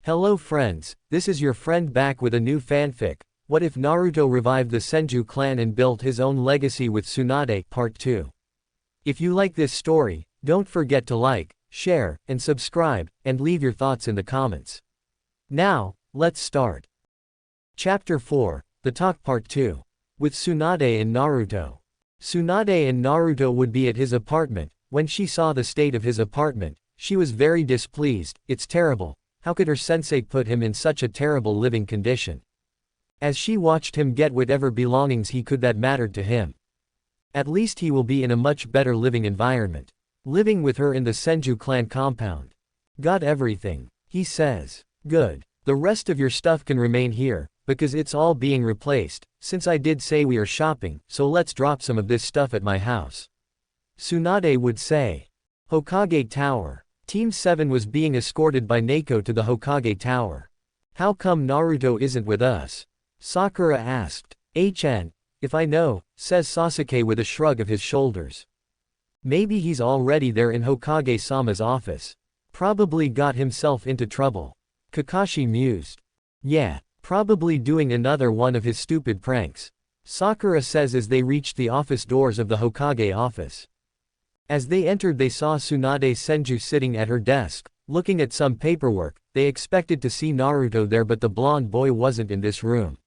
Hello friends, this is your friend back with a new fanfic. What if Naruto revived the Senju clan and built his own legacy with Tsunade, Part 2. If you like this story, don't forget to like, share, and subscribe, and leave your thoughts in the comments. Now, let's start. Chapter 4, The Talk Part 2. With Tsunade and Naruto. Tsunade and Naruto would be at his apartment. When she saw the state of his apartment, she was very displeased. It's terrible. How could her sensei put him in such a terrible living condition? As she watched him get whatever belongings he could that mattered to him. At least he will be in a much better living environment. Living with her in the Senju clan compound. Got everything, he says. Good. The rest of your stuff can remain here, because it's all being replaced, since I did say we are shopping, so let's drop some of this stuff at my house. Tsunade would say. Hokage Tower. Team 7 was being escorted by Neko to the Hokage Tower. How come Naruto isn't with us? Sakura asked. If I know, says Sasuke with a shrug of his shoulders. Maybe he's already there in Hokage-sama's office. Probably got himself into trouble. Kakashi mused. Yeah, probably doing another one of his stupid pranks. Sakura says as they reached the office doors of the Hokage office. As they entered they saw Tsunade Senju sitting at her desk, looking at some paperwork. They expected to see Naruto there but the blonde boy wasn't in this room.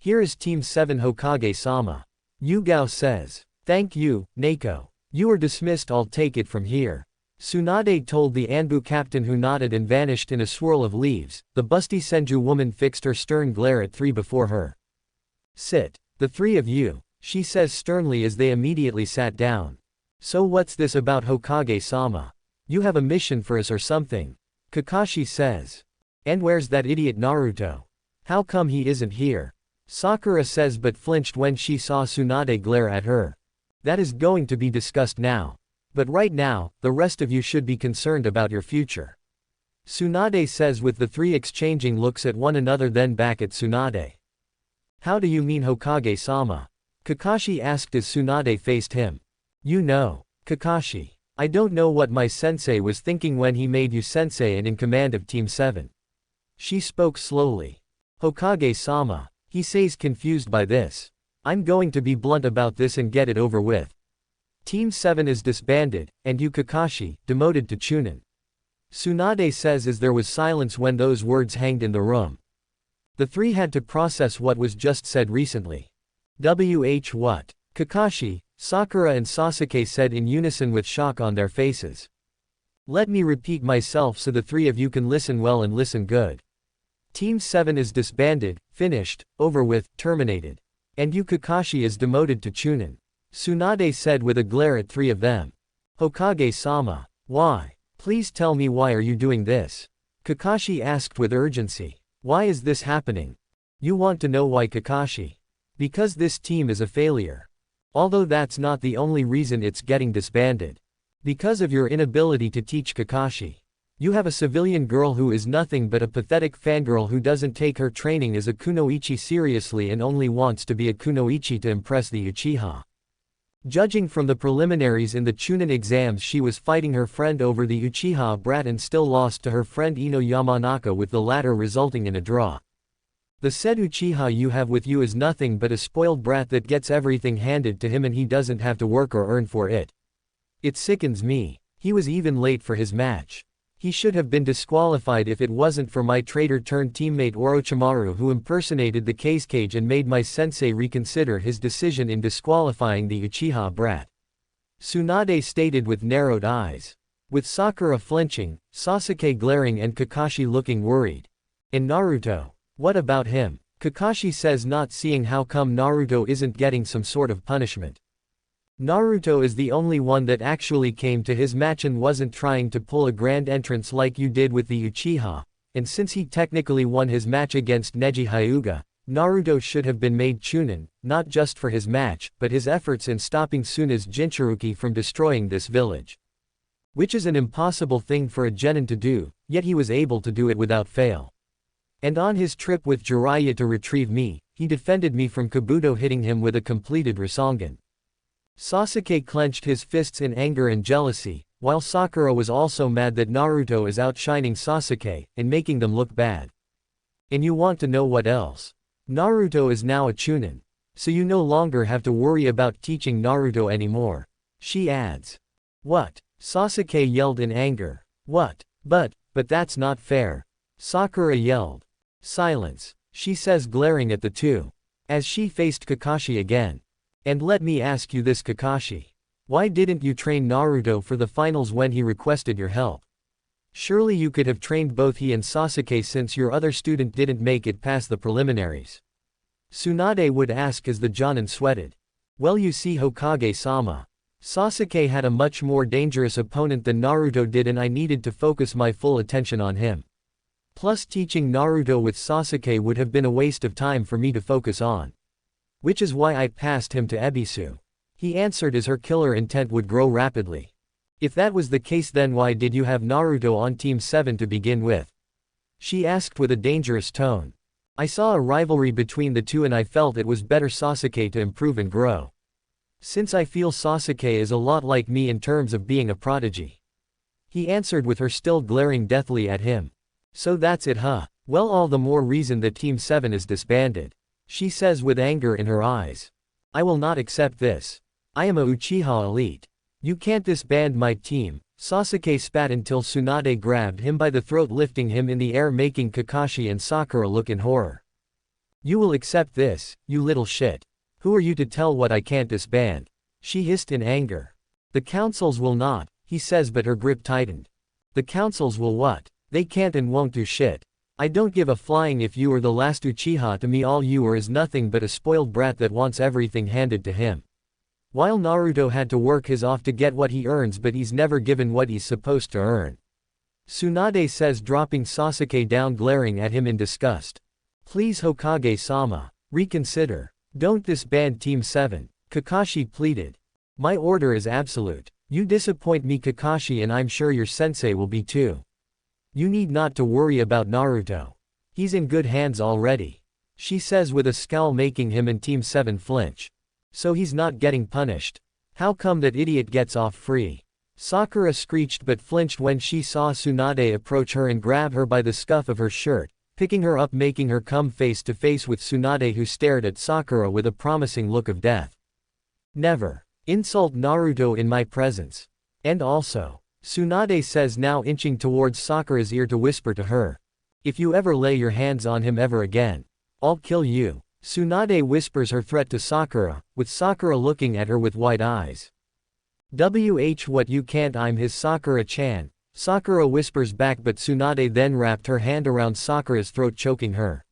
Here is Team 7 Hokage-sama. Yugao says. Thank you, Neko. You are dismissed, I'll take it from here. Tsunade told the Anbu captain who nodded and vanished in a swirl of leaves. The busty Senju woman fixed her stern glare at three before her. Sit. The three of you, she says sternly as they immediately sat down. So what's this about Hokage-sama? You have a mission for us or something? Kakashi says. And where's that idiot Naruto? How come he isn't here? Sakura says but flinched when she saw Tsunade glare at her. That is going to be discussed now. But right now, the rest of you should be concerned about your future. Tsunade says with the three exchanging looks at one another then back at Tsunade. How do you mean Hokage-sama? Kakashi asked as Tsunade faced him. You know, Kakashi. I don't know what my sensei was thinking when he made you sensei and in command of Team 7. She spoke slowly. Hokage-sama, he says confused by this. I'm going to be blunt about this and get it over with. Team 7 is disbanded, and you Kakashi, demoted to Chunin. Tsunade says as there was silence when those words hanged in the room. The three had to process what was just said recently. What? Kakashi, Sakura and Sasuke said in unison with shock on their faces. Let me repeat myself so the three of you can listen well and listen good. Team 7 is disbanded, finished, over with, terminated. And you Kakashi is demoted to Chunin. Tsunade said with a glare at three of them. Hokage-sama. Why? Please tell me why are you doing this? Kakashi asked with urgency. Why is this happening? You want to know why Kakashi? Because this team is a failure. Although that's not the only reason it's getting disbanded. Because of your inability to teach Kakashi. You have a civilian girl who is nothing but a pathetic fangirl who doesn't take her training as a kunoichi seriously and only wants to be a kunoichi to impress the Uchiha. Judging from the preliminaries in the Chunin exams she was fighting her friend over the Uchiha brat and still lost to her friend Ino Yamanaka with the latter resulting in a draw. The said Uchiha you have with you is nothing but a spoiled brat that gets everything handed to him and he doesn't have to work or earn for it. It sickens me. He was even late for his match. He should have been disqualified if it wasn't for my traitor-turned-teammate Orochimaru who impersonated the case cage and made my sensei reconsider his decision in disqualifying the Uchiha brat. Tsunade stated with narrowed eyes. With Sakura flinching, Sasuke glaring and Kakashi looking worried. And Naruto? What about him? Kakashi says not seeing how come Naruto isn't getting some sort of punishment. Naruto is the only one that actually came to his match and wasn't trying to pull a grand entrance like you did with the Uchiha, and since he technically won his match against Neji Hyuga, Naruto should have been made Chunin, not just for his match, but his efforts in stopping Tsunade's Jinchuruki from destroying this village. Which is an impossible thing for a genin to do, yet he was able to do it without fail. And on his trip with Jiraiya to retrieve me, he defended me from Kabuto hitting him with a completed Rasengan. Sasuke clenched his fists in anger and jealousy, while Sakura was also mad that Naruto is outshining Sasuke, and making them look bad. And you want to know what else? Naruto is now a chunin. So you no longer have to worry about teaching Naruto anymore. She adds. What? Sasuke yelled in anger. What? But that's not fair. Sakura yelled. Silence, she says, glaring at the two. As she faced Kakashi again. And let me ask you this, Kakashi. Why didn't you train Naruto for the finals when he requested your help? Surely you could have trained both he and Sasuke since your other student didn't make it past the preliminaries. Tsunade would ask as the Jonin sweated. Well, you see, Hokage-sama. Sasuke had a much more dangerous opponent than Naruto did, and I needed to focus my full attention on him. Plus, teaching Naruto with Sasuke would have been a waste of time for me to focus on. Which is why I passed him to Ebisu. He answered as her killer intent would grow rapidly. If that was the case, then why did you have Naruto on Team 7 to begin with? She asked with a dangerous tone. I saw a rivalry between the two and I felt it was better Sasuke to improve and grow. Since I feel Sasuke is a lot like me in terms of being a prodigy. He answered with her still glaring deathly at him. So that's it, huh? Well, all the more reason that Team 7 is disbanded. She says with anger in her eyes. I will not accept this. I am a Uchiha elite. You can't disband my team. Sasuke spat until Tsunade grabbed him by the throat, lifting him in the air, making Kakashi and Sakura look in horror. You will accept this, you little shit. Who are you to tell what I can't disband? She hissed in anger. The councils will not, he says, but her grip tightened. The councils will what? They can't and won't do shit. I don't give a flying if you are the last Uchiha. To me, all you are is nothing but a spoiled brat that wants everything handed to him. While Naruto had to work his off to get what he earns, but he's never given what he's supposed to earn. Tsunade says, dropping Sasuke down, glaring at him in disgust. Please, Hokage-sama, reconsider. Don't disband Team 7, Kakashi pleaded. My order is absolute. You disappoint me, Kakashi, and I'm sure your sensei will be too. You need not to worry about Naruto. He's in good hands already. She says with a scowl, making him and Team 7 flinch. So he's not getting punished. How come that idiot gets off free? Sakura screeched but flinched when she saw Tsunade approach her and grab her by the scuff of her shirt, picking her up, making her come face to face with Tsunade, who stared at Sakura with a promising look of death. Never insult Naruto in my presence. And also, Tsunade says, now inching towards Sakura's ear to whisper to her. If you ever lay your hands on him ever again, I'll kill you. Tsunade whispers her threat to Sakura, with Sakura looking at her with wide eyes. What, you can't? I'm his Sakura-chan. Sakura whispers back, but Tsunade then wrapped her hand around Sakura's throat, choking her.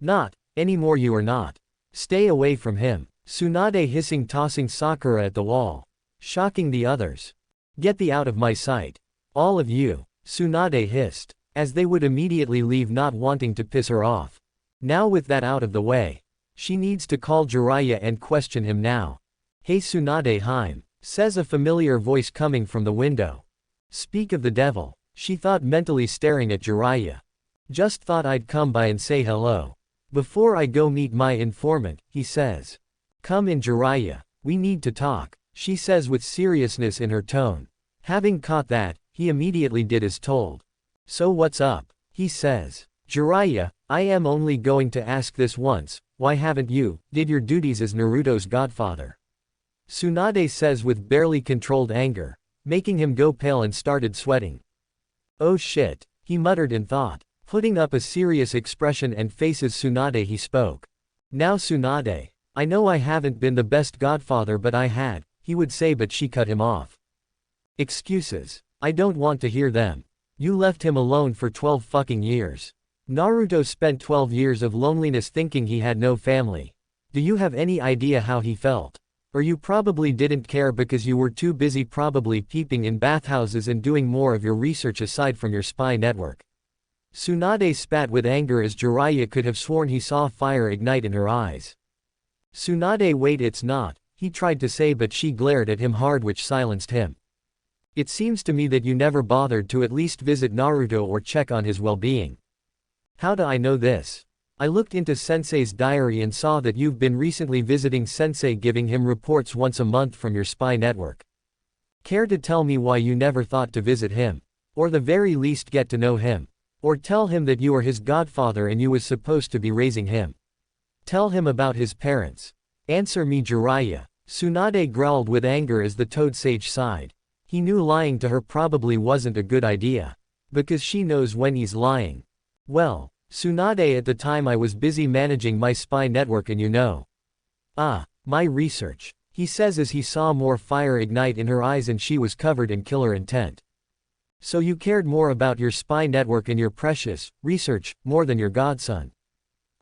Not anymore, you are not. Stay away from him. Tsunade hissing, tossing Sakura at the wall. Shocking the others. Get thee out of my sight. All of you, Tsunade hissed, as they would immediately leave, not wanting to piss her off. Now with that out of the way, she needs to call Jiraiya and question him now. Hey Tsunade Heim, says a familiar voice coming from the window. Speak of the devil, she thought, mentally staring at Jiraiya. Just thought I'd come by and say hello. Before I go meet my informant, he says. Come in, Jiraiya, we need to talk, she says with seriousness in her tone. Having caught that, he immediately did as told. So what's up? He says. Jiraiya, I am only going to ask this once, why haven't you did your duties as Naruto's godfather? Tsunade says with barely controlled anger, making him go pale and started sweating. Oh shit, he muttered in thought, putting up a serious expression and faces Tsunade. He spoke. Now Tsunade, I know I haven't been the best godfather, but I had, he would say, but she cut him off. Excuses. I don't want to hear them. You left him alone for 12 fucking years. Naruto spent 12 years of loneliness thinking he had no family. Do you have any idea how he felt? Or you probably didn't care because you were too busy probably peeping in bathhouses and doing more of your research aside from your spy network. Tsunade spat with anger as Jiraiya could have sworn he saw fire ignite in her eyes. Tsunade, wait, it's not, he tried to say, but she glared at him hard, which silenced him. It seems to me that you never bothered to at least visit Naruto or check on his well-being. How do I know this? I looked into Sensei's diary and saw that you've been recently visiting Sensei, giving him reports once a month from your spy network. Care to tell me why you never thought to visit him? Or the very least get to know him? Or tell him that you are his godfather and you was supposed to be raising him? Tell him about his parents. Answer me, Jiraiya. Tsunade growled with anger as the Toad Sage sighed. He knew lying to her probably wasn't a good idea. Because she knows when he's lying. Well, Tsunade, at the time I was busy managing my spy network and you know. Ah, my research, he says as he saw more fire ignite in her eyes and she was covered in killer intent. So you cared more about your spy network and your precious research, more than your godson.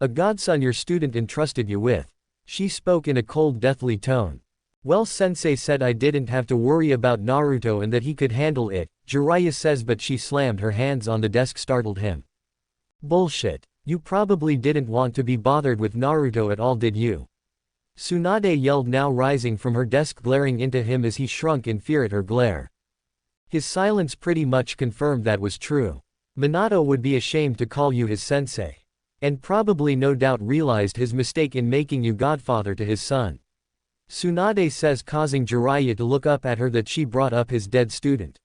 A godson your student entrusted you with. She spoke in a cold, deathly tone. Well, Sensei said I didn't have to worry about Naruto and that he could handle it, Jiraiya says, but she slammed her hands on the desk, startled him. Bullshit. You probably didn't want to be bothered with Naruto at all, did you? Tsunade yelled, now rising from her desk, glaring into him as he shrunk in fear at her glare. His silence pretty much confirmed that was true. Minato would be ashamed to call you his sensei. And probably no doubt realized his mistake in making you godfather to his son. Tsunade says, causing Jiraiya to look up at her, that she brought up his dead student.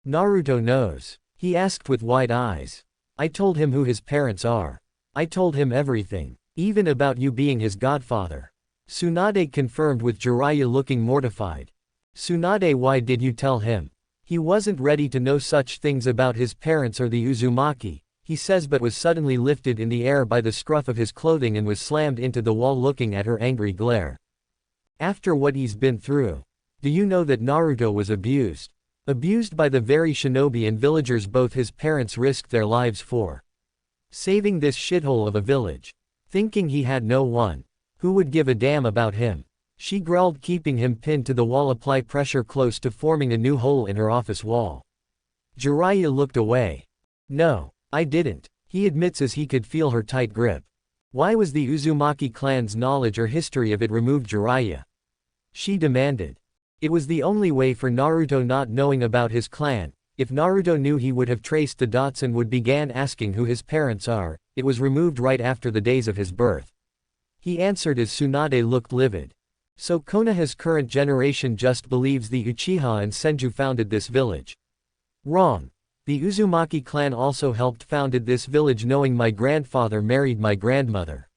Naruto knows. He asked with wide eyes. I told him who his parents are. I told him everything, even about you being his godfather. Tsunade confirmed with Jiraiya looking mortified. Tsunade, why did you tell him? He wasn't ready to know such things about his parents or the Uzumaki, he says, but was suddenly lifted in the air by the scruff of his clothing and was slammed into the wall, looking at her angry glare. After what he's been through. Do you know that Naruto was abused? Abused by the very shinobi and villagers both his parents risked their lives for. Saving this shithole of a village. Thinking he had no one who would give a damn about him. She growled, keeping him pinned to the wall, apply pressure close to forming a new hole in her office wall. Jiraiya looked away. No, I didn't, he admits as he could feel her tight grip. Why was the Uzumaki clan's knowledge or history of it removed, Jiraiya? She demanded. It was the only way for Naruto not knowing about his clan. If Naruto knew, he would have traced the dots and would began asking who his parents are. It was removed right after the days of his birth. He answered as Tsunade looked livid. So Konoha's current generation just believes the Uchiha and Senju founded this village. Wrong. The Uzumaki clan also helped founded this village, knowing my grandfather married my grandmother.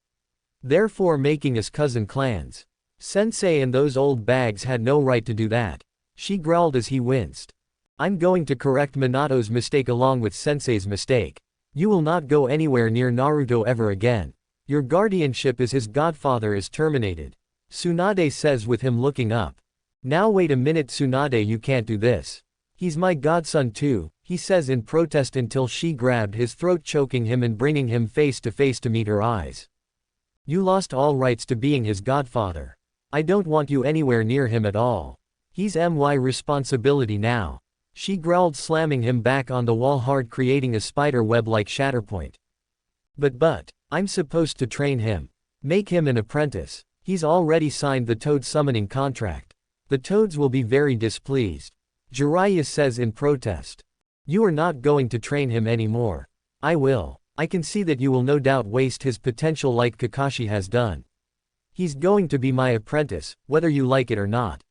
Therefore making us cousin clans. Sensei and those old bags had no right to do that. She growled as he winced. I'm going to correct Minato's mistake along with Sensei's mistake. You will not go anywhere near Naruto ever again. Your guardianship as his godfather is terminated. Tsunade says with him looking up. Now wait a minute, Tsunade, you can't do this. He's my godson too, he says in protest, until she grabbed his throat, choking him and bringing him face to meet her eyes. You lost all rights to being his godfather. I don't want you anywhere near him at all. He's my responsibility now. She growled, slamming him back on the wall hard, creating a spider web like Shatterpoint. But, I'm supposed to train him. Make him an apprentice. He's already signed the Toad summoning contract. The Toads will be very displeased. Jiraiya says in protest. You are not going to train him anymore. I will. I can see that you will no doubt waste his potential like Kakashi has done. He's going to be my apprentice, whether you like it or not.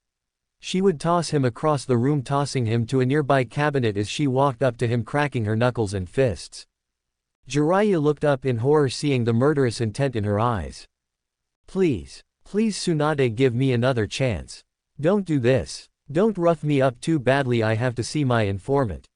She would toss him across the room, tossing him to a nearby cabinet as she walked up to him, cracking her knuckles and fists. Jiraiya looked up in horror, seeing the murderous intent in her eyes. Please, Tsunade, give me another chance. Don't do this. Don't rough me up too badly. I have to see my informant.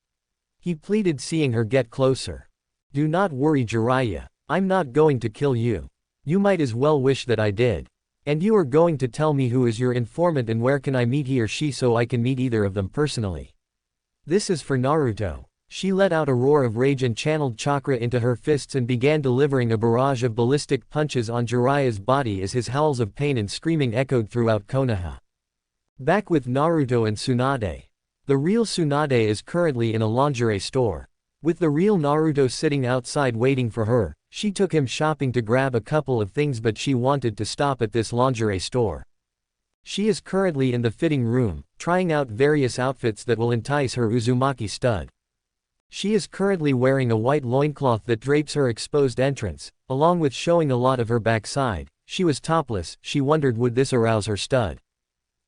He pleaded, seeing her get closer. Do not worry, Jiraiya. I'm not going to kill you. You might as well wish that I did. And you are going to tell me who is your informant and where can I meet he or she so I can meet either of them personally. This is for Naruto. She let out a roar of rage and channeled chakra into her fists and began delivering a barrage of ballistic punches on Jiraiya's body as his howls of pain and screaming echoed throughout Konoha. Back with Naruto and Tsunade. The real Tsunade is currently in a lingerie store. With the real Naruto sitting outside waiting for her, she took him shopping to grab a couple of things, but she wanted to stop at this lingerie store. She is currently in the fitting room, trying out various outfits that will entice her Uzumaki stud. She is currently wearing a white loincloth that drapes her exposed entrance, along with showing a lot of her backside. She was topless, she wondered would this arouse her stud.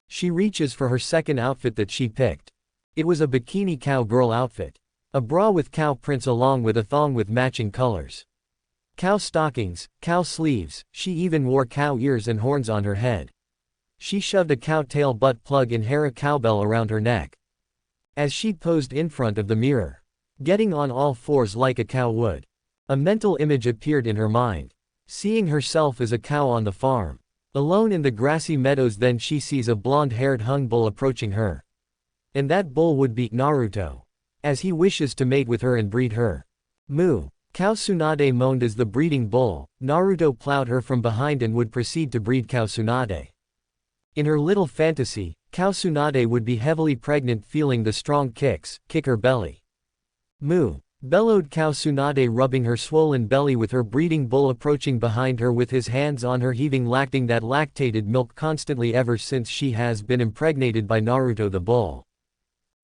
She reaches for her second outfit that she picked. It was a bikini cowgirl outfit. A bra with cow prints along with a thong with matching colors. Cow stockings, cow sleeves, she even wore cow ears and horns on her head. She shoved a cow tail butt plug and hair a cowbell around her neck. As she posed in front of the mirror, getting on all fours like a cow would, a mental image appeared in her mind. Seeing herself as a cow on the farm, alone in the grassy meadows, then she sees a blonde-haired hung bull approaching her. And that bull would be Naruto, as he wishes to mate with her and breed her. Moo! Cow Tsunade moaned as the breeding bull, Naruto plowed her from behind and would proceed to breed Cow Tsunade. In her little fantasy, Cow Tsunade would be heavily pregnant, feeling the strong kicks, kick her belly. Moo! Bellowed Cow Tsunade, rubbing her swollen belly with her breeding bull approaching behind her with his hands on her, heaving, lacting that lactated milk constantly ever since she has been impregnated by Naruto the bull.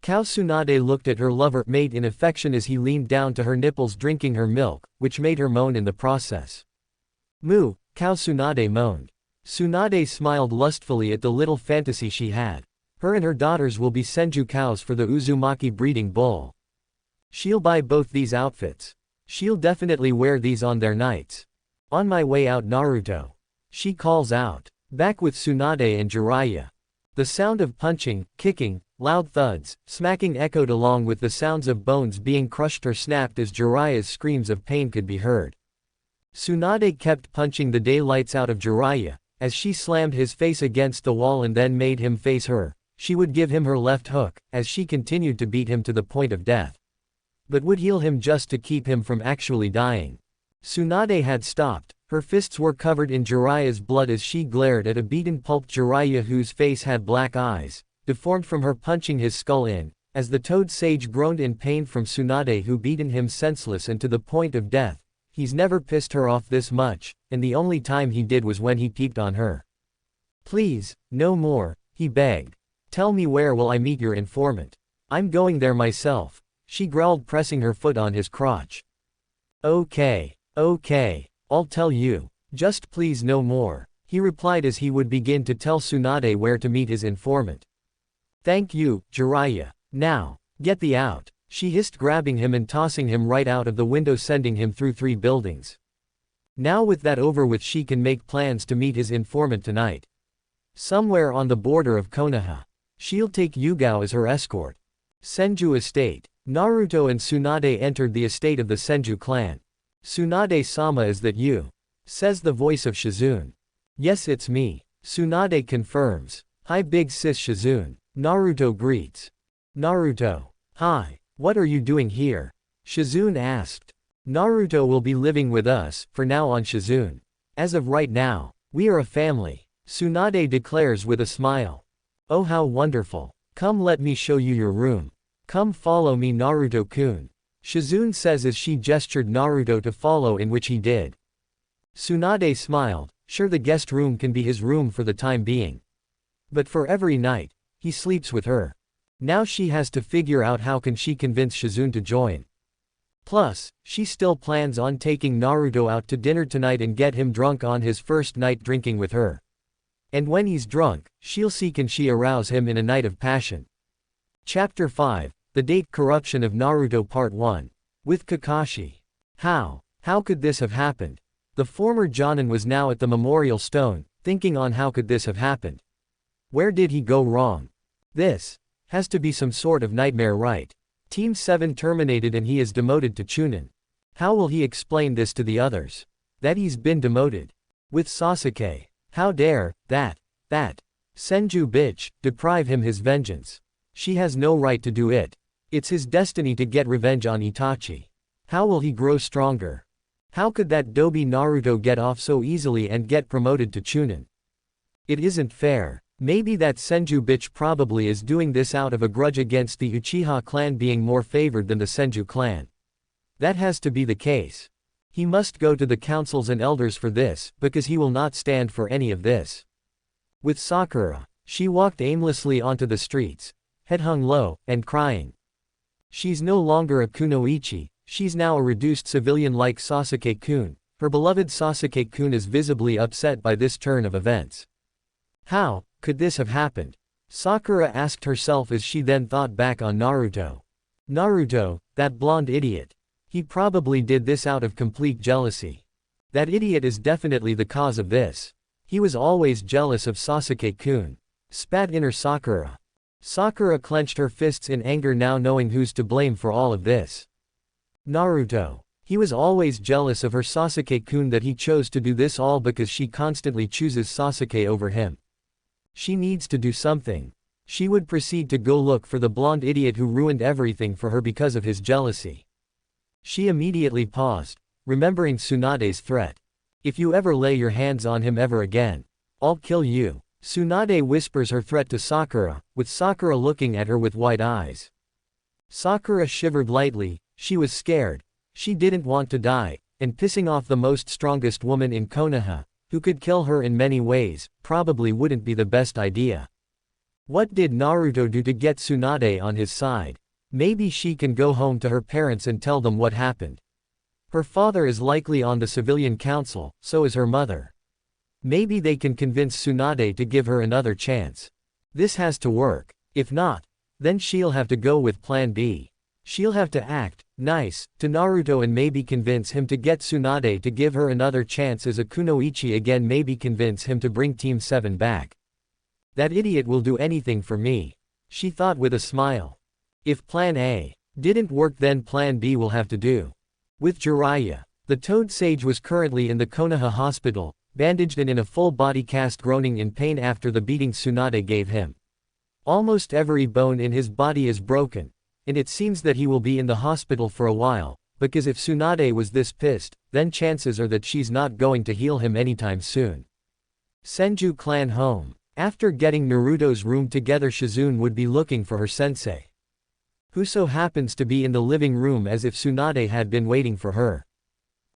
Cow Tsunade looked at her lover mate in affection as he leaned down to her nipples drinking her milk, which made her moan in the process. Moo! Cow Tsunade moaned. Tsunade smiled lustfully at the little fantasy she had. Her and her daughters will be Senju cows for the Uzumaki breeding bull. She'll buy both these outfits. She'll definitely wear these on their nights. On my way out, Naruto, she calls out. Back with Tsunade and Jiraiya. The sound of punching, kicking, loud thuds, smacking echoed along with the sounds of bones being crushed or snapped as Jiraiya's screams of pain could be heard. Tsunade kept punching the daylights out of Jiraiya, as she slammed his face against the wall and then made him face her. She would give him her left hook, as she continued to beat him to the point of death. But would heal him just to keep him from actually dying. Tsunade had stopped, her fists were covered in Jiraiya's blood as she glared at a beaten pulped Jiraiya whose face had black eyes, deformed from her punching his skull in, as the toad sage groaned in pain from Tsunade who beaten him senseless and to the point of death. He's never pissed her off this much, and the only time he did was when he peeped on her. Please, no more, he begged. Tell me, where will I meet your informant? I'm going there myself. She growled, pressing her foot on his crotch. Okay, I'll tell you. Just please no more, he replied as he would begin to tell Tsunade where to meet his informant. Thank you, Jiraiya. Now, get thee out, she hissed, grabbing him and tossing him right out of the window, sending him through 3 buildings. Now with that over with, she can make plans to meet his informant tonight. Somewhere on the border of Konoha. She'll take Yugao as her escort. Senju Estate. Naruto and Tsunade entered the estate of the Senju clan. Tsunade-sama, is that you? Says the voice of Shizune. Yes, it's me. Tsunade confirms. Hi big sis Shizune. Naruto greets. Naruto. Hi. What are you doing here? Shizune asked. Naruto will be living with us, for now on, Shizune. As of right now, we are a family. Tsunade declares with a smile. Oh, how wonderful. Come, let me show you your room. Come follow me, Naruto-kun. Shizune says as she gestured Naruto to follow, in which he did. Tsunade smiled. Sure, the guest room can be his room for the time being. But for every night, he sleeps with her. Now she has to figure out how can she convince Shizune to join. Plus, she still plans on taking Naruto out to dinner tonight and get him drunk on his first night drinking with her. And when he's drunk, she'll see can she arouse him in a night of passion. Chapter 5. The Date Corruption of Naruto Part 1. With Kakashi. How could this have happened? The former Jonin was now at the memorial stone, thinking on how could this have happened. Where did he go wrong? This has to be some sort of nightmare, right? Team 7 terminated and he is demoted to Chunin. How will he explain this to the others? That he's been demoted. With Sasuke. How dare that Senju bitch deprive him his vengeance. She has no right to do it. It's his destiny to get revenge on Itachi. How will he grow stronger? How could that Dobi Naruto get off so easily and get promoted to Chunin? It isn't fair. Maybe that Senju bitch probably is doing this out of a grudge against the Uchiha clan being more favored than the Senju clan. That has to be the case. He must go to the councils and elders for this, because he will not stand for any of this. With Sakura, she walked aimlessly onto the streets, head hung low, and crying. She's no longer a kunoichi, she's now a reduced civilian like Sasuke-kun. Her beloved Sasuke-kun is visibly upset by this turn of events. How could this have happened? Sakura asked herself as she then thought back on Naruto. Naruto, that blonde idiot. He probably did this out of complete jealousy. That idiot is definitely the cause of this. He was always jealous of Sasuke-kun. Spat inner Sakura. Sakura clenched her fists in anger now knowing who's to blame for all of this. Naruto. He was always jealous of her Sasuke-kun that he chose to do this all because she constantly chooses Sasuke over him. She needs to do something. She would proceed to go look for the blonde idiot who ruined everything for her because of his jealousy. She immediately paused, remembering Tsunade's threat. If you ever lay your hands on him ever again, I'll kill you. Tsunade whispers her threat to Sakura, with Sakura looking at her with wide eyes. Sakura shivered lightly, she was scared. She didn't want to die, and pissing off the most strongest woman in Konoha, who could kill her in many ways, probably wouldn't be the best idea. What did Naruto do to get Tsunade on his side? Maybe she can go home to her parents and tell them what happened. Her father is likely on the civilian council, so is her mother. Maybe they can convince Tsunade to give her another chance. This has to work. If not, then she'll have to go with plan B. She'll have to act nice to Naruto and maybe convince him to get Tsunade to give her another chance as a kunoichi again, maybe convince him to bring Team 7 back. That idiot will do anything for me, she thought with a smile. If plan A didn't work, then plan B will have to do. With Jiraiya, the Toad Sage was currently in the Konoha hospital, bandaged and in a full body cast, groaning in pain after the beating Tsunade gave him. Almost every bone in his body is broken, and it seems that he will be in the hospital for a while, because if Tsunade was this pissed, then chances are that she's not going to heal him anytime soon. Senju clan home. After getting Naruto's room together, Shizune would be looking for her sensei, who so happens to be in the living room, as if Tsunade had been waiting for her.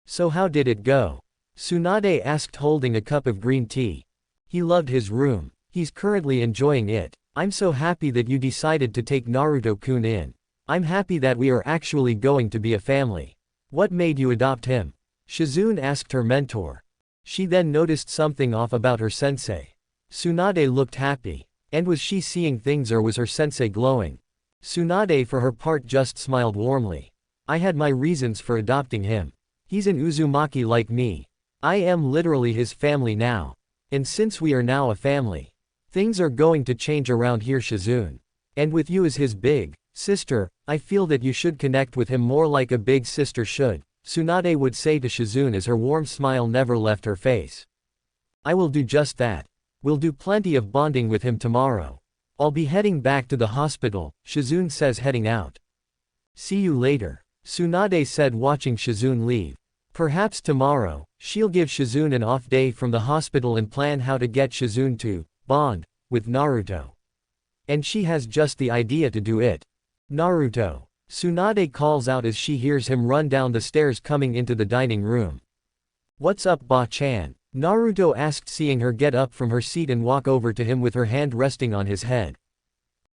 So how did it go? Tsunade asked, holding a cup of green tea. He loved his room. He's currently enjoying it. I'm so happy that you decided to take Naruto-kun in. I'm happy that we are actually going to be a family. What made you adopt him? Shizune asked her mentor. She then noticed something off about her sensei. Tsunade looked happy. And was she seeing things, or was her sensei glowing? Tsunade for her part just smiled warmly. I had my reasons for adopting him. He's an Uzumaki like me. I am literally his family now. And since we are now a family, things are going to change around here, Shizune. And with you as his big sister, I feel that you should connect with him more like a big sister should, Tsunade would say to Shizune as her warm smile never left her face. I will do just that. We'll do plenty of bonding with him tomorrow. I'll be heading back to the hospital, Shizune says, heading out. See you later, Tsunade said, watching Shizune leave. Perhaps tomorrow, she'll give Shizune an off day from the hospital and plan how to get Shizune to bond with Naruto. And she has just the idea to do it. Naruto, Tsunade calls out as she hears him run down the stairs coming into the dining room. What's up, Ba-chan? Naruto asked, seeing her get up from her seat and walk over to him with her hand resting on his head.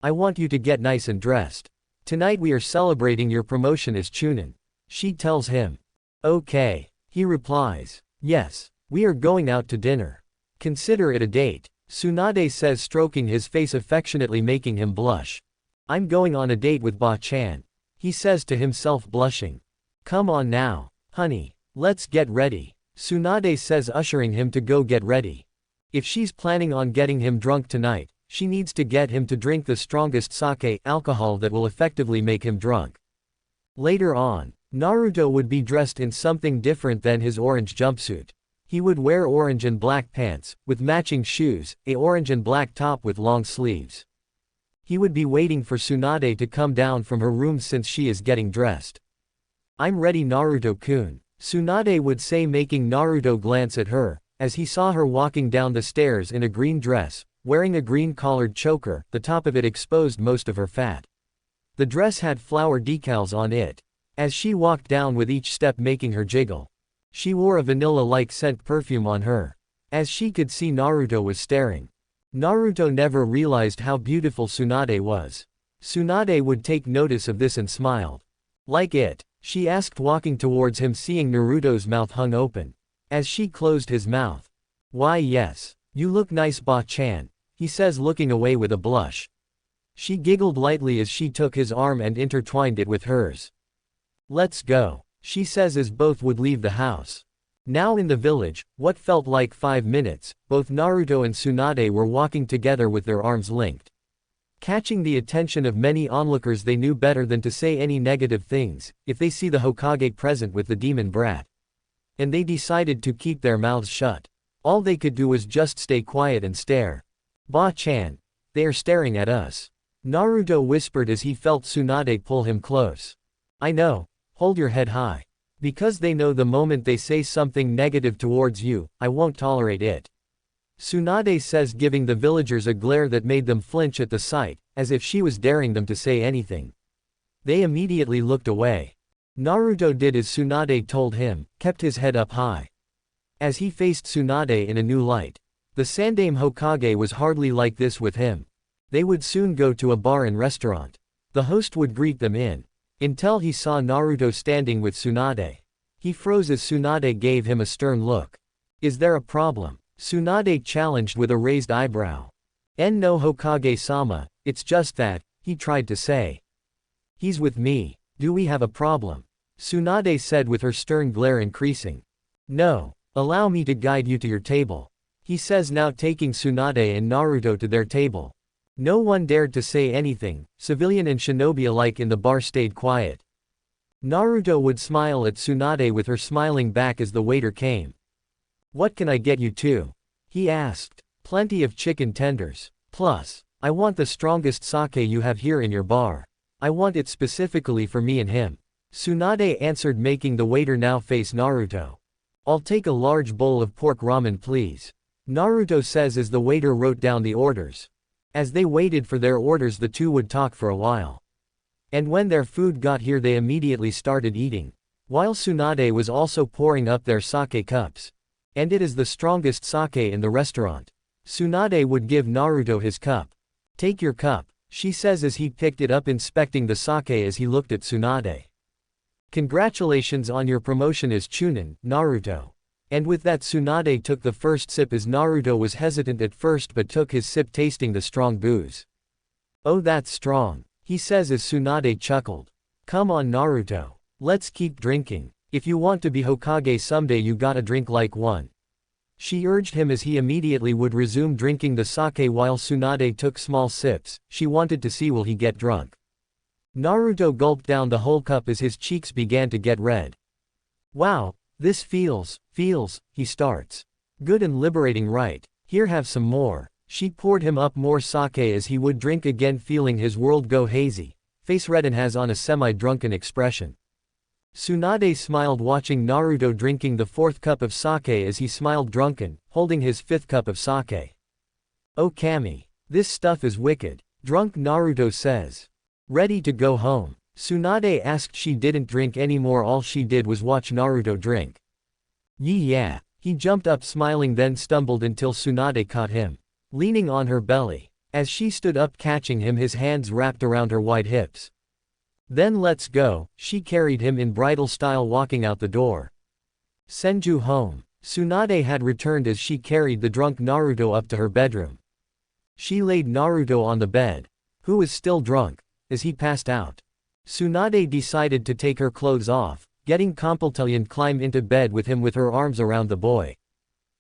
I want you to get nice and dressed. Tonight we are celebrating your promotion as Chunin, she tells him. Okay, he replies. Yes, we are going out to dinner. Consider it a date, Tsunade says, stroking his face affectionately, making him blush. I'm going on a date with Ba-chan, he says to himself, blushing. Come on now, honey, let's get ready, Tsunade says, ushering him to go get ready. If she's planning on getting him drunk tonight, she needs to get him to drink the strongest sake alcohol that will effectively make him drunk. Later on, Naruto would be dressed in something different than his orange jumpsuit. He would wear orange and black pants, with matching shoes, a orange and black top with long sleeves. He would be waiting for Tsunade to come down from her room since she is getting dressed. I'm ready, Naruto-kun, Tsunade would say, making Naruto glance at her, as he saw her walking down the stairs in a green dress, wearing a green collared choker, the top of it exposed most of her fat. The dress had flower decals on it, as she walked down, with each step making her jiggle. She wore a vanilla-like scent perfume on her. As she could see, Naruto was staring. Naruto never realized how beautiful Tsunade was. Tsunade would take notice of this and smiled. Like it? She asked, walking towards him, seeing Naruto's mouth hung open. As she closed his mouth. Why yes. You look nice, Ba-chan, he says, looking away with a blush. She giggled lightly as she took his arm and intertwined it with hers. Let's go, she says as both would leave the house. Now in the village, what felt like 5 minutes, both Naruto and Tsunade were walking together with their arms linked. Catching the attention of many onlookers, they knew better than to say any negative things, if they see the Hokage present with the demon brat. And they decided to keep their mouths shut. All they could do was just stay quiet and stare. Ba-chan, they are staring at us. Naruto whispered as he felt Tsunade pull him close. I know, hold your head high. Because they know the moment they say something negative towards you, I won't tolerate it. Tsunade says, giving the villagers a glare that made them flinch at the sight, as if she was daring them to say anything. They immediately looked away. Naruto did as Tsunade told him, kept his head up high. As he faced Tsunade in a new light. The Sandaime Hokage was hardly like this with him. They would soon go to a bar and restaurant. The host would greet them in. Until he saw Naruto standing with Tsunade. He froze as Tsunade gave him a stern look. Is there a problem? Tsunade challenged with a raised eyebrow. No Hokage-sama, it's just that, he tried to say. He's with me. Do we have a problem? Tsunade said with her stern glare increasing. No. Allow me to guide you to your table. He says, now taking Tsunade and Naruto to their table. No one dared to say anything, civilian and shinobi alike in the bar stayed quiet. Naruto would smile at Tsunade with her smiling back as the waiter came. What can I get you to? He asked. Plenty of chicken tenders. Plus, I want the strongest sake you have here in your bar. I want it specifically for me and him. Tsunade answered, making the waiter now face Naruto. I'll take a large bowl of pork ramen, please. Naruto says as the waiter wrote down the orders. As they waited for their orders, the two would talk for a while. And when their food got here, they immediately started eating. While Tsunade was also pouring up their sake cups. And it is the strongest sake in the restaurant. Tsunade would give Naruto his cup. Take your cup, she says as he picked it up, inspecting the sake as he looked at Tsunade. Congratulations on your promotion as Chunin, Naruto. And with that, Tsunade took the first sip as Naruto was hesitant at first but took his sip, tasting the strong booze. Oh, that's strong, he says as Tsunade chuckled. Come on, Naruto. Let's keep drinking. If you want to be Hokage someday, you gotta drink like one. She urged him as he immediately would resume drinking the sake while Tsunade took small sips. She wanted to see will he get drunk. Naruto gulped down the whole cup as his cheeks began to get red. Wow, this feels, he starts. Good and liberating, right? Here, have some more. She poured him up more sake as he would drink again, feeling his world go hazy, face red and has on a semi-drunken expression. Tsunade smiled watching Naruto drinking the 4th cup of sake as he smiled drunken, holding his 5th cup of sake. Oh Kami, this stuff is wicked, drunk, Naruto says. Ready to go home? Tsunade asked. She didn't drink anymore, all she did was watch Naruto drink. Yeah. He jumped up smiling, then stumbled until Tsunade caught him, leaning on her belly. As she stood up, catching him, his hands wrapped around her wide hips. Then let's go, she carried him in bridal style, walking out the door. Senju home. Tsunade had returned as she carried the drunk Naruto up to her bedroom. She laid Naruto on the bed, who was still drunk, as he passed out. Tsunade decided to take her clothes off, getting Compultelion climb into bed with him with her arms around the boy.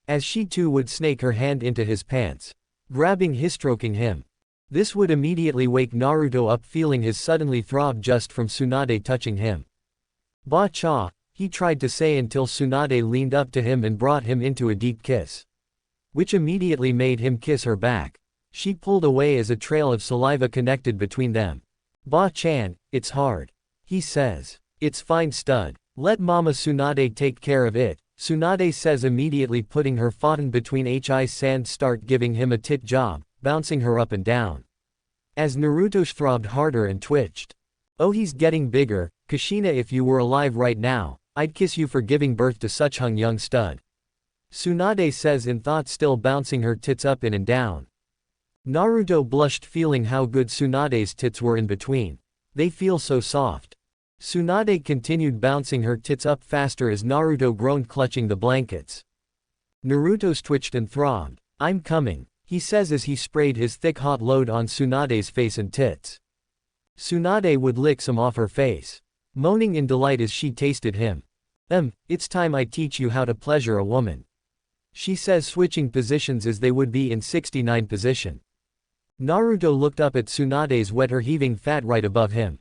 As she too would snake her hand into his pants, grabbing his, stroking him. This would immediately wake Naruto up, feeling his suddenly throb just from Tsunade touching him. Ba-cha, he tried to say until Tsunade leaned up to him and brought him into a deep kiss, which immediately made him kiss her back. She pulled away as a trail of saliva connected between them. Ba-chan, it's hard, he says. It's fine, stud. Let Mama Tsunade take care of it, Tsunade says, immediately putting her fountain between his sand, start giving him a tit job, bouncing her up and down. As Naruto throbbed harder and twitched. Oh, he's getting bigger. Kushina, if you were alive right now, I'd kiss you for giving birth to such hung young stud. Tsunade says in thought, still bouncing her tits up, in and down. Naruto blushed, feeling how good Tsunade's tits were in between. They feel so soft. Tsunade continued bouncing her tits up faster as Naruto groaned, clutching the blankets. Naruto's twitched and throbbed. "I'm coming," he says as he sprayed his thick hot load on Tsunade's face and tits. Tsunade would lick some off her face, moaning in delight as she tasted him. It's time I teach you how to pleasure a woman," she says, switching positions as they would be in 69 position. Naruto looked up at Tsunade's wet her heaving fat right above him.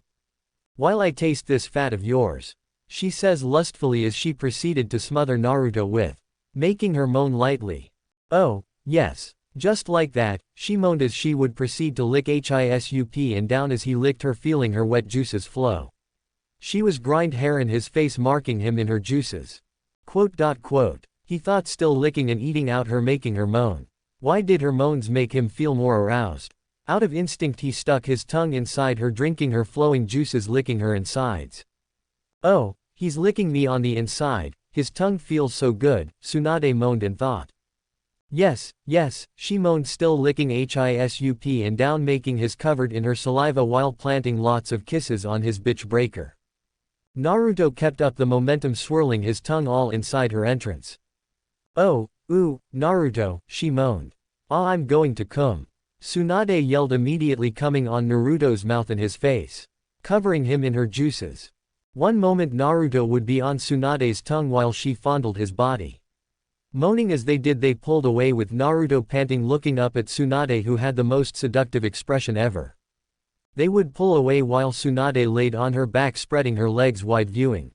"While I taste this fat of yours," she says lustfully as she proceeded to smother Naruto with, making her moan lightly. "Oh, yes." Just like that, she moaned as she would proceed to lick his and down as he licked her, feeling her wet juices flow. She was grind hair and his face marking him in her juices. He thought, still licking and eating out her, making her moan. Why did her moans make him feel more aroused? Out of instinct he stuck his tongue inside her, drinking her flowing juices, licking her insides. "Oh, he's licking me on the inside, his tongue feels so good," Tsunade moaned and thought. Yes, she moaned, still licking his and down, making his covered in her saliva while planting lots of kisses on his bitch breaker. Naruto kept up the momentum, swirling his tongue all inside her entrance. "Oh, ooh, Naruto," she moaned. "Ah, I'm going to come." Tsunade yelled, immediately coming on Naruto's mouth and his face, covering him in her juices. One moment Naruto would be on Tsunade's tongue while she fondled his body. Moaning as they did, they pulled away with Naruto panting, looking up at Tsunade, who had the most seductive expression ever. They would pull away while Tsunade laid on her back, spreading her legs wide, viewing.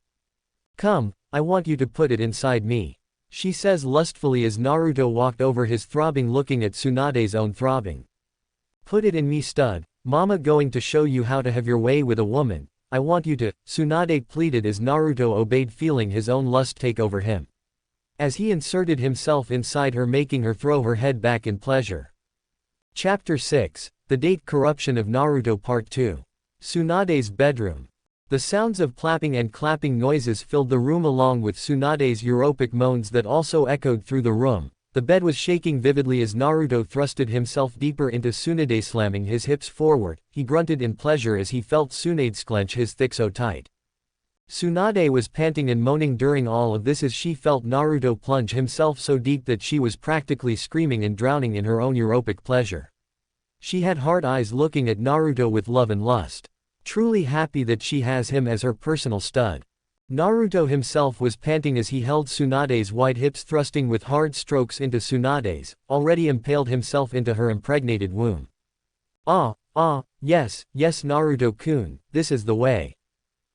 "Come, I want you to put it inside me," she says lustfully as Naruto walked over his throbbing, looking at Tsunade's own throbbing. "Put it in me, stud. Mama going to show you how to have your way with a woman. I want you to," Tsunade pleaded as Naruto obeyed, feeling his own lust take over him, as he inserted himself inside her, making her throw her head back in pleasure. Chapter 6, The Date Corruption of Naruto Part 2. Tsunade's bedroom. The sounds of clapping and clapping noises filled the room, along with Tsunade's Europic moans that also echoed through the room. The bed was shaking vividly as Naruto thrusted himself deeper into Tsunade, slamming his hips forward. He grunted in pleasure as he felt Tsunade clench his thick so tight. Tsunade was panting and moaning during all of this as she felt Naruto plunge himself so deep that she was practically screaming and drowning in her own Europic pleasure. She had hard eyes, looking at Naruto with love and lust, truly happy that she has him as her personal stud. Naruto himself was panting as he held Tsunade's wide hips, thrusting with hard strokes into Tsunade's, already impaled himself into her impregnated womb. Yes, Naruto-kun, this is the way,"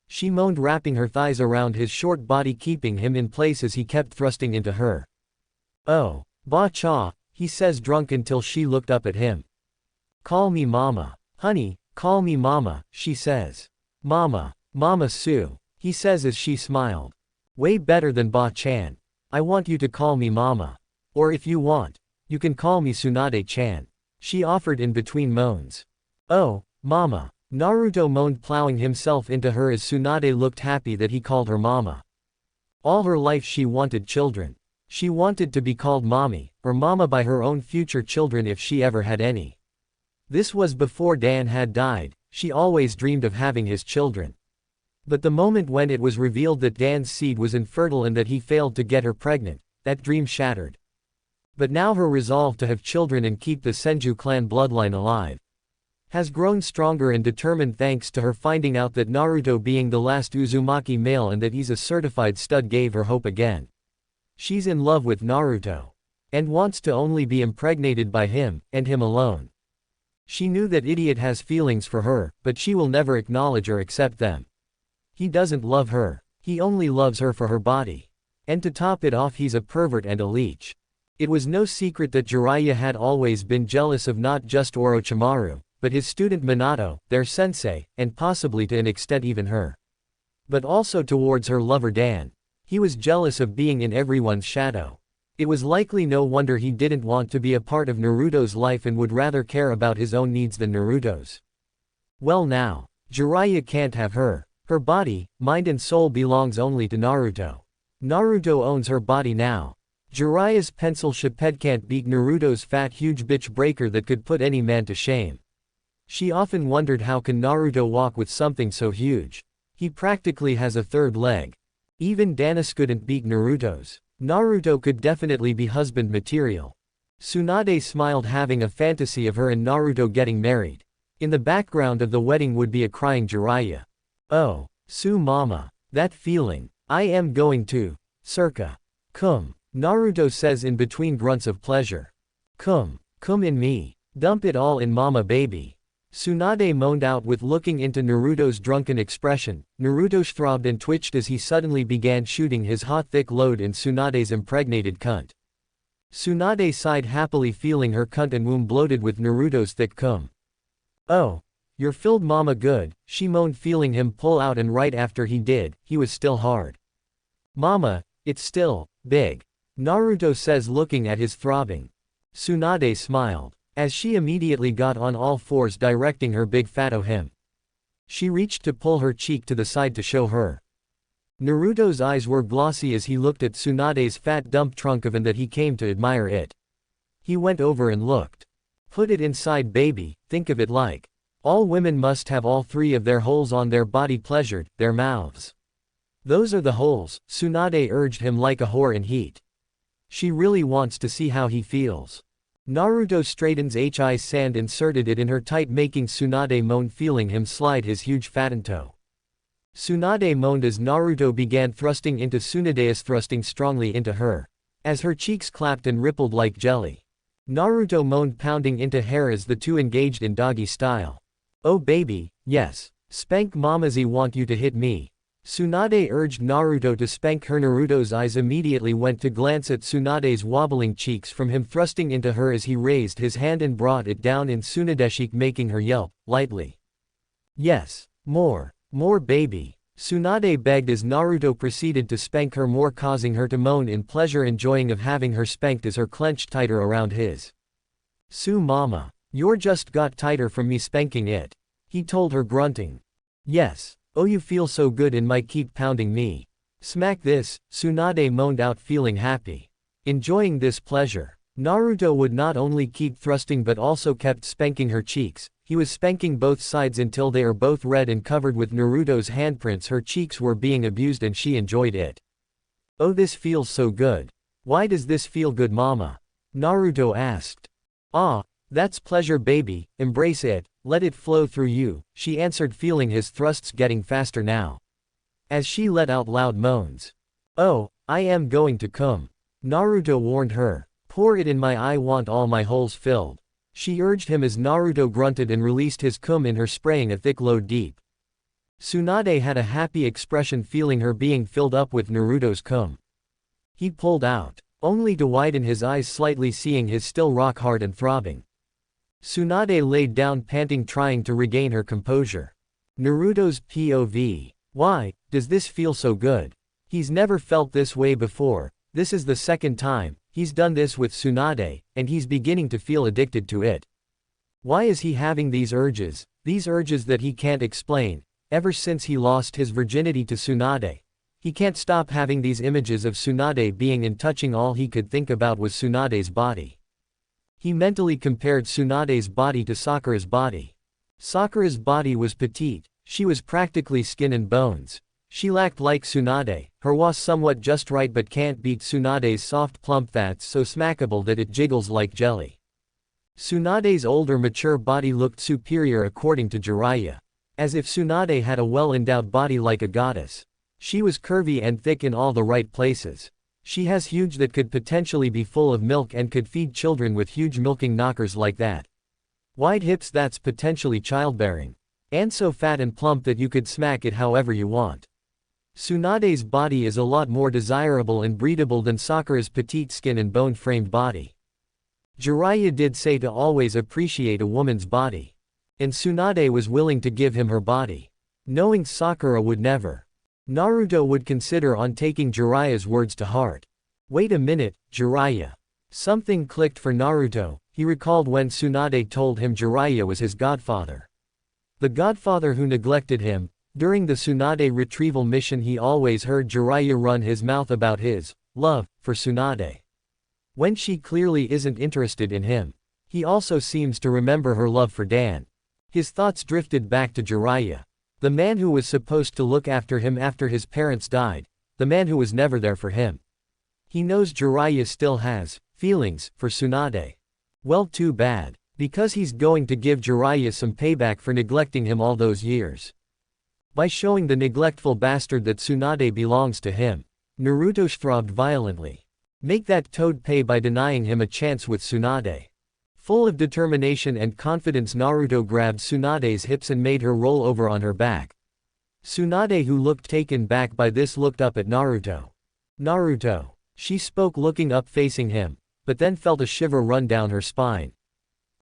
she moaned, wrapping her thighs around his short body, keeping him in place as he kept thrusting into her. "Oh, ba-cha," he says, drunk until she looked up at him. "Call me mama. Honey, call me mama," she says. Mama Sue," he says as she smiled. "Way better than ba-chan. I want you to call me mama. Or if you want, you can call me Tsunade-chan," she offered in between moans. "Oh, mama," Naruto moaned, plowing himself into her as Tsunade looked happy that he called her mama. All her life she wanted children. She wanted to be called mommy, or mama, by her own future children if she ever had any. This was before Dan had died. She always dreamed of having his children. But the moment when it was revealed that Dan's seed was infertile and that he failed to get her pregnant, that dream shattered. But now her resolve to have children and keep the Senju clan bloodline alive has grown stronger and determined, thanks to her finding out that Naruto, being the last Uzumaki male and that he's a certified stud, gave her hope again. She's in love with Naruto, and wants to only be impregnated by him, and him alone. She knew that idiot has feelings for her, but she will never acknowledge or accept them. He doesn't love her. He only loves her for her body. And to top it off, he's a pervert and a leech. It was no secret that Jiraiya had always been jealous of not just Orochimaru, but his student Minato, their sensei, and possibly to an extent even her. But also towards her lover Dan. He was jealous of being in everyone's shadow. It was likely no wonder he didn't want to be a part of Naruto's life and would rather care about his own needs than Naruto's. Well, now, Jiraiya can't have her. Her body, mind and soul belongs only to Naruto. Naruto owns her body now. Jiraiya's pencil chipette can't beat Naruto's fat huge bitch breaker that could put any man to shame. She often wondered how can Naruto walk with something so huge. He practically has a third leg. Even Danis couldn't beat Naruto's. Naruto could definitely be husband material. Tsunade smiled, having a fantasy of her and Naruto getting married. In the background of the wedding would be a crying Jiraiya. Oh, Mama. That feeling. I am going to. Circa. Come. Naruto says in between grunts of pleasure. Come in me. Dump it all in mama baby. Tsunade moaned out with looking into Naruto's drunken expression. Naruto throbbed and twitched as he suddenly began shooting his hot thick load in Tsunade's impregnated cunt. Tsunade sighed happily, feeling her cunt and womb bloated with Naruto's thick cum. Oh. You're filled mama good, she moaned, feeling him pull out, and right after he did, he was still hard. Mama, it's still big. Naruto says, looking at his throbbing. Tsunade smiled, as she immediately got on all fours, directing her big fatto him. She reached to pull her cheek to the side to show her. Naruto's eyes were glossy as he looked at Tsunade's fat dump trunk of, and that he came to admire it. He went over and looked. Put it inside baby, think of it like. All women must have all three of their holes on their body pleasured, their mouths. Those are the holes, Tsunade urged him like a whore in heat. She really wants to see how he feels. Naruto straightens his sand, inserted it in her tight, making Tsunade moan, feeling him slide his huge fatento. Tsunade moaned as Naruto began thrusting into Tsunade's, thrusting strongly into her. As her cheeks clapped and rippled like jelly. Naruto moaned, pounding into her as the two engaged in doggy style. Oh baby, yes. Spank mamazy, want you to hit me. Tsunade urged Naruto to spank her. Naruto's eyes immediately went to glance at Tsunade's wobbling cheeks from him thrusting into her as he raised his hand and brought it down in Tsunade's, making her yelp, lightly. Yes. More baby. Tsunade begged as Naruto proceeded to spank her more, causing her to moan in pleasure, enjoying of having her spanked as her clenched tighter around his. Mama. You're just got tighter from me spanking it. He told her, grunting. Yes. Oh, you feel so good in my, keep pounding me. Smack this, Tsunade moaned out, feeling happy. Enjoying this pleasure. Naruto would not only keep thrusting but also kept spanking her cheeks. He was spanking both sides until they are both red and covered with Naruto's handprints. Her cheeks were being abused and she enjoyed it. Oh, this feels so good. Why does this feel good, mama? Naruto asked. Ah. That's pleasure baby, embrace it, let it flow through you, she answered, feeling his thrusts getting faster now. As she let out loud moans. Oh, I am going to come. Naruto warned her. Pour it in my, I want all my holes filled. She urged him as Naruto grunted and released his cum in her, spraying a thick load deep. Tsunade had a happy expression, feeling her being filled up with Naruto's cum. He pulled out, only to widen his eyes slightly, seeing his still rock hard and throbbing. Tsunade laid down, panting, trying to regain her composure. Naruto's POV. Why does this feel so good? He's never felt this way before. This is the second time he's done this with Tsunade, and he's beginning to feel addicted to it. Why is he having these urges that he can't explain? Ever since he lost his virginity to Tsunade, he can't stop having these images of Tsunade being and touching. All he could think about was Tsunade's body. He mentally compared Tsunade's body to Sakura's body. Sakura's body was petite, she was practically skin and bones. She lacked like Tsunade, her was somewhat just right but can't beat Tsunade's soft plump that's so smackable that it jiggles like jelly. Tsunade's older mature body looked superior according to Jiraiya. As if Tsunade had a well-endowed body like a goddess. She was curvy and thick in all the right places. She has huge that could potentially be full of milk and could feed children with huge milking knockers like that. Wide hips that's potentially childbearing. And so fat and plump that you could smack it however you want. Tsunade's body is a lot more desirable and breedable than Sakura's petite skin and bone-framed body. Jiraiya did say to always appreciate a woman's body. And Tsunade was willing to give him her body. Knowing Sakura would never. Naruto would consider on taking Jiraiya's words to heart. Wait a minute, Jiraiya. Something clicked for Naruto. He recalled when Tsunade told him Jiraiya was his godfather. The godfather who neglected him. During the Tsunade retrieval mission, he always heard Jiraiya run his mouth about his love for Tsunade. When she clearly isn't interested in him. He also seems to remember her love for Dan. His thoughts drifted back to Jiraiya. The man who was supposed to look after him after his parents died. The man who was never there for him. He knows Jiraiya still has feelings for Tsunade. Well, too bad. Because he's going to give Jiraiya some payback for neglecting him all those years. By showing the neglectful bastard that Tsunade belongs to him. Naruto throbbed violently. Make that toad pay by denying him a chance with Tsunade. Full of determination and confidence, Naruto grabbed Tsunade's hips and made her roll over on her back. Tsunade, who looked taken back by this, looked up at Naruto. Naruto. She spoke, looking up facing him, but then felt a shiver run down her spine.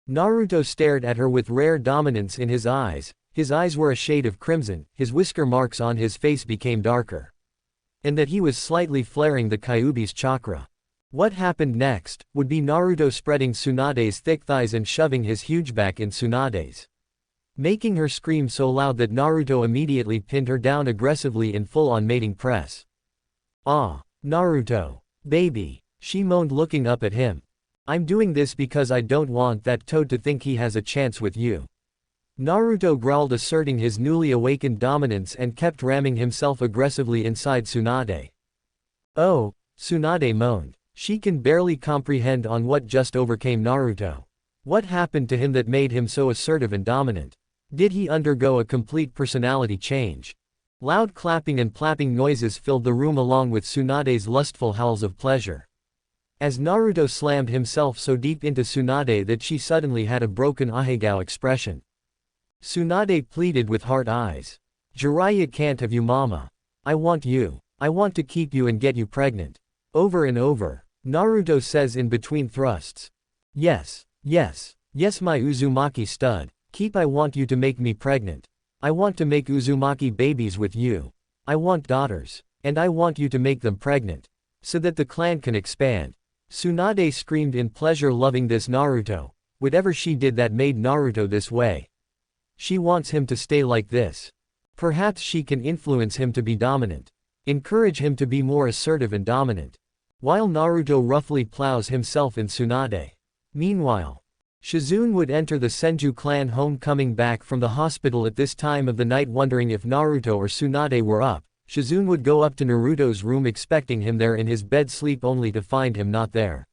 Naruto stared at her with rare dominance in his eyes. His eyes were a shade of crimson, his whisker marks on his face became darker. And that he was slightly flaring the Kyuubi's chakra. What happened next would be Naruto spreading Tsunade's thick thighs and shoving his huge back in Tsunade's, making her scream so loud that Naruto immediately pinned her down aggressively in full-on mating press. "Ah, Naruto. Baby," she moaned, looking up at him. "I'm doing this because I don't want that toad to think he has a chance with you." Naruto growled, asserting his newly awakened dominance, and kept ramming himself aggressively inside Tsunade. "Oh," Tsunade moaned. She can barely comprehend on what just overcame Naruto. What happened to him that made him so assertive and dominant? Did he undergo a complete personality change? Loud clapping and plapping noises filled the room along with Tsunade's lustful howls of pleasure. As Naruto slammed himself so deep into Tsunade that she suddenly had a broken ahegao expression. Tsunade pleaded with heart eyes. "Jiraiya can't have you, mama. I want you. I want to keep you and get you pregnant." Over and over, Naruto says in between thrusts. "Yes, yes, yes, my Uzumaki stud. Keep, I want you to make me pregnant. I want to make Uzumaki babies with you. I want daughters. And I want you to make them pregnant. So that the clan can expand." Tsunade screamed in pleasure, loving this Naruto. Whatever she did that made Naruto this way. She wants him to stay like this. Perhaps she can influence him to be dominant. Encourage him to be more assertive and dominant. While Naruto roughly plows himself in Tsunade. Meanwhile, Shizune would enter the Senju clan home, coming back from the hospital at this time of the night, wondering if Naruto or Tsunade were up. Shizune would go up to Naruto's room expecting him there in his bed sleep, only to find him not there.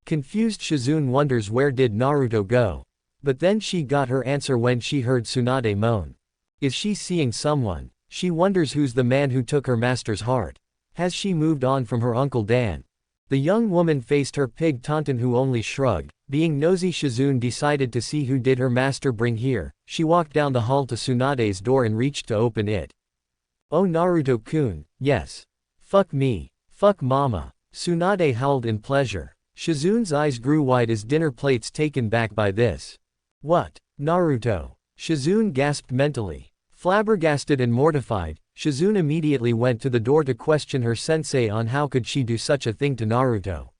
Confused, Shizune wonders where did Naruto go. But then she got her answer when she heard Tsunade moan. Is she seeing someone? She wonders who's the man who took her master's heart. Has she moved on from her Uncle Dan? The young woman faced her pig Taunton, who only shrugged. Being nosy, Shizune decided to see who did her master bring here. She walked down the hall to Tsunade's door and reached to open it. "Oh, Naruto-kun, yes. Fuck me. Fuck mama." Tsunade howled in pleasure. Shizune's eyes grew wide as dinner plates taken back by this. "What? Naruto?" Shizune gasped mentally. Flabbergasted and mortified, Shizune immediately went to the door to question her sensei on how could she do such a thing to Naruto.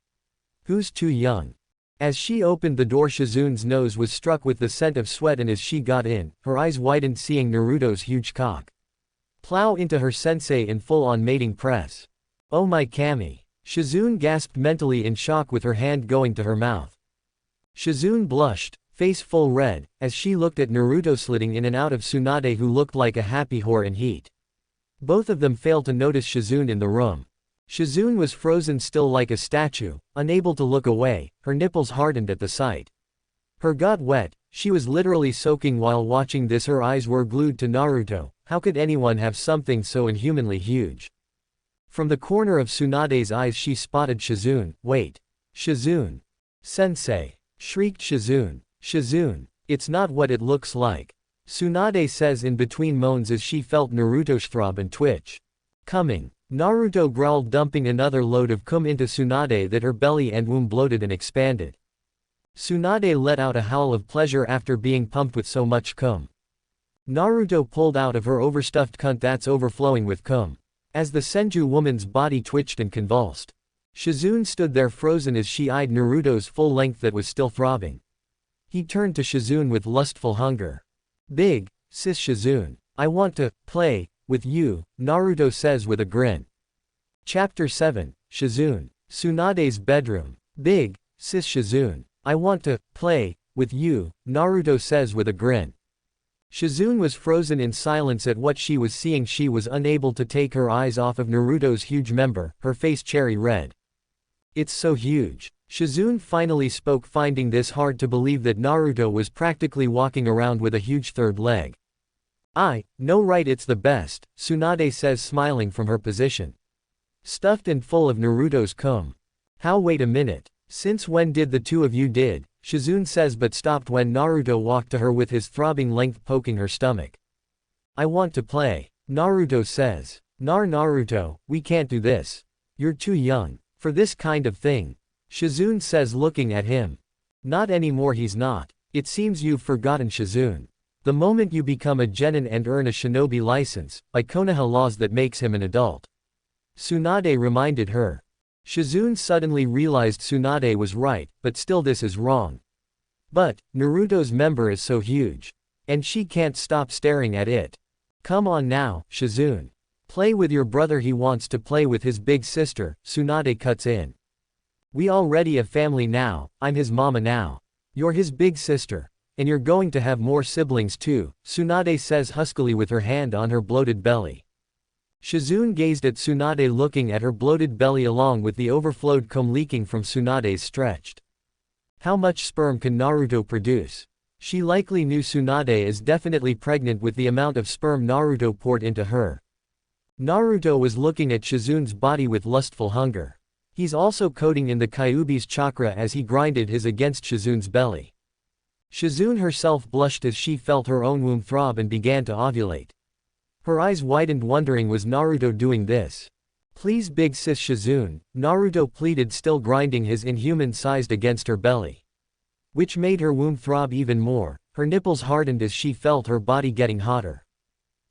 Who's too young? As she opened the door, Shizune's nose was struck with the scent of sweat, and as she got in, her eyes widened seeing Naruto's huge cock plow into her sensei in full-on mating press. "Oh my Kami." Shizune gasped mentally in shock, with her hand going to her mouth. Shizune blushed, face full red, as she looked at Naruto sliding in and out of Tsunade, who looked like a happy whore in heat. Both of them failed to notice Shizune in the room. Shizune was frozen still like a statue, unable to look away, her nipples hardened at the sight. Her got wet, she was literally soaking while watching this. Her eyes were glued to Naruto. How could anyone have something so inhumanly huge? From the corner of Tsunade's eyes she spotted Shizune. "Wait. Shizune. Sensei," shrieked Shizune. "Shizune. It's not what it looks like," Tsunade says in between moans as she felt Naruto's throb and twitch. "Coming." Naruto growled, dumping another load of cum into Tsunade that her belly and womb bloated and expanded. Tsunade let out a howl of pleasure after being pumped with so much cum. Naruto pulled out of her overstuffed cunt that's overflowing with cum. As the Senju woman's body twitched and convulsed, Shizune stood there frozen as she eyed Naruto's full length that was still throbbing. He turned to Shizune with lustful hunger. "Big, sis Shizune. I want to play with you," Naruto says with a grin. Chapter 7, Shizune. Tsunade's bedroom. Big sis Shizune. I want to play with you, Naruto says with a grin. Shizune was frozen in silence at what she was seeing. She was unable to take her eyes off of Naruto's huge member, her face cherry red. It's so huge. Shizune finally spoke, finding this hard to believe that Naruto was practically walking around with a huge third leg. I know, right? It's the best, Tsunade says, smiling from her position. Stuffed and full of Naruto's cum. How? Wait a minute. Since when did the two of you did? Shizune says, but stopped when Naruto walked to her with his throbbing length poking her stomach. I want to play, Naruto says. Naruto, we can't do this. You're too young for this kind of thing, Shizune says, looking at him. Not anymore, he's not. It seems you've forgotten, Shizune. The moment you become a genin and earn a shinobi license, by Konoha laws, that makes him an adult. Tsunade reminded her. Shizune suddenly realized Tsunade was right, but still this is wrong. But Naruto's member is so huge. And she can't stop staring at it. Come on now, Shizune. Play with your brother, he wants to play with his big sister, Tsunade cuts in. We already a family now, I'm his mama now. You're his big sister. And you're going to have more siblings too, Tsunade says huskily with her hand on her bloated belly. Shizune gazed at Tsunade, looking at her bloated belly along with the overflowed cum leaking from Tsunade's stretched. How much sperm can Naruto produce? She likely knew Tsunade is definitely pregnant with the amount of sperm Naruto poured into her. Naruto was looking at Shizune's body with lustful hunger. He's also coating in the Kyuubi's chakra as he grinded his against Shizune's belly. Shizune herself blushed as she felt her own womb throb and began to ovulate. Her eyes widened, wondering, was Naruto doing this? Please, big sis Shizune, Naruto pleaded, still grinding his inhuman-sized against her belly. Which made her womb throb even more. Her nipples hardened as she felt her body getting hotter.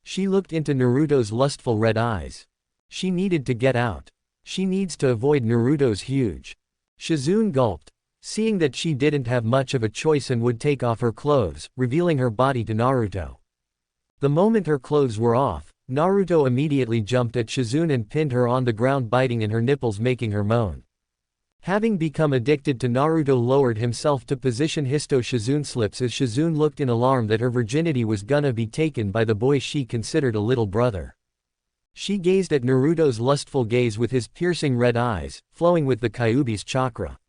She looked into Naruto's lustful red eyes. She needed to get out. She needs to avoid Naruto's huge. Shizune gulped, seeing that she didn't have much of a choice and would take off her clothes, revealing her body to Naruto. The moment her clothes were off, Naruto immediately jumped at Shizune and pinned her on the ground, biting in her nipples, making her moan. Having become addicted to Naruto, lowered himself to position histo Shizune's lips as Shizune looked in alarm that her virginity was gonna be taken by the boy she considered a little brother. She gazed at Naruto's lustful gaze with his piercing red eyes, flowing with the Kyuubi's chakra.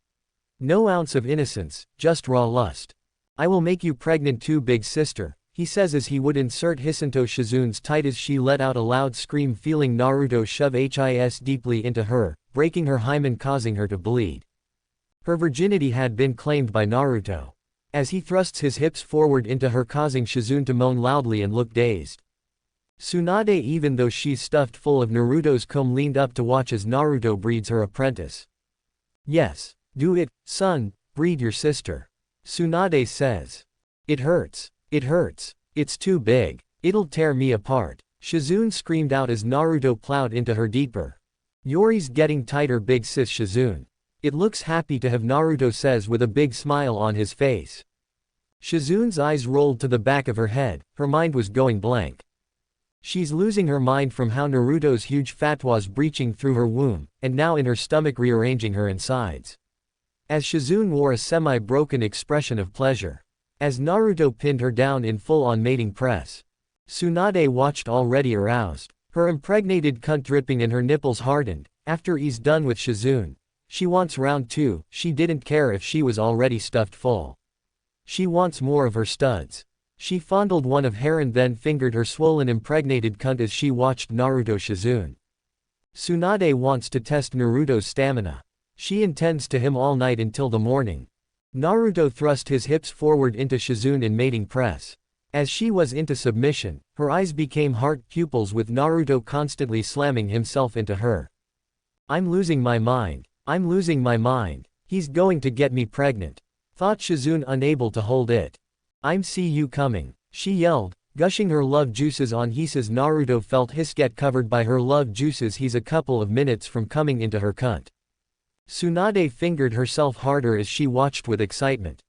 No ounce of innocence, just raw lust. I will make you pregnant too, big sister, he says as he would insert his into Shizune's tight as she let out a loud scream, feeling Naruto shove his deeply into her, breaking her hymen, causing her to bleed. Her virginity had been claimed by Naruto. As he thrusts his hips forward into her, causing Shizune to moan loudly and look dazed. Tsunade, even though she's stuffed full of Naruto's cum, leaned up to watch as Naruto breeds her apprentice. Yes, do it, son, breed your sister. Tsunade says. It hurts. It hurts. It's too big. It'll tear me apart. Shizune screamed out as Naruto plowed into her deeper. Yori's getting tighter, big sis Shizune. It looks happy to have, Naruto says with a big smile on his face. Shizune's eyes rolled to the back of her head, her mind was going blank. She's losing her mind from how Naruto's huge fat was breaching through her womb, and now in her stomach, rearranging her insides. As Shizune wore a semi-broken expression of pleasure. As Naruto pinned her down in full-on mating press. Tsunade watched, already aroused. Her impregnated cunt dripping and her nipples hardened. After he's done with Shizune, she wants round two. She didn't care if she was already stuffed full. She wants more of her studs. She fondled one of Harem, then fingered her swollen impregnated cunt as she watched Naruto Shizune. Tsunade wants to test Naruto's stamina. She intends to him all night until the morning. Naruto thrust his hips forward into Shizune in mating press. As she was into submission, her eyes became heart pupils with Naruto constantly slamming himself into her. I'm losing my mind. I'm losing my mind. He's going to get me pregnant, thought Shizune, unable to hold it. I'm see you coming, she yelled, gushing her love juices on his as Naruto felt his get covered by her love juices. He's a couple of minutes from coming into her cunt. Tsunade fingered herself harder as she watched with excitement.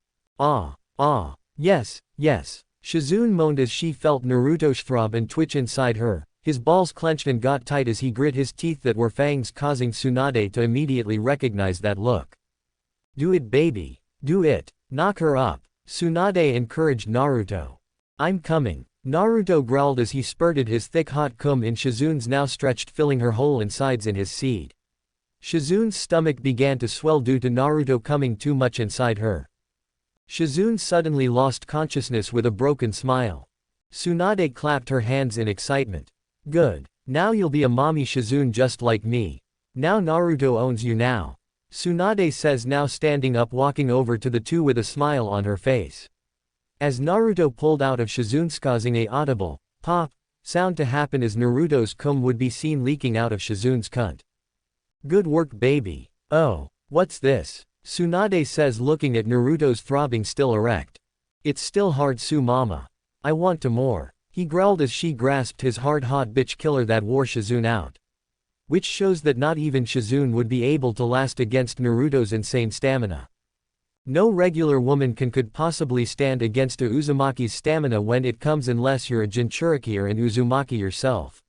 Yes, yes. Shizune moaned as she felt Naruto's throb and twitch inside her. His balls clenched and got tight as he grit his teeth that were fangs, causing Tsunade to immediately recognize that look. Do it baby. Do it. Knock her up. Tsunade encouraged Naruto. I'm coming. Naruto growled as he spurted his thick hot cum in Shizune's now stretched, filling her whole insides in his seed. Shizune's stomach began to swell due to Naruto coming too much inside her. Shizune suddenly lost consciousness with a broken smile. Tsunade clapped her hands in excitement. Good. Now you'll be a mommy Shizune just like me. Now Naruto owns you now. Tsunade says, now standing up, walking over to the two with a smile on her face. As Naruto pulled out of Shizune's, causing a audible pop sound to happen as Naruto's cum would be seen leaking out of Shizune's cunt. Good work baby. Oh, what's this? Tsunade says, looking at Naruto's throbbing still erect. It's still hard mama. I want to more. He growled as she grasped his hard hot bitch killer that wore Shizune out. Which shows that not even Shizune would be able to last against Naruto's insane stamina. No regular woman could possibly stand against a Uzumaki's stamina when it comes, unless you're a Jinchuriki or an Uzumaki yourself.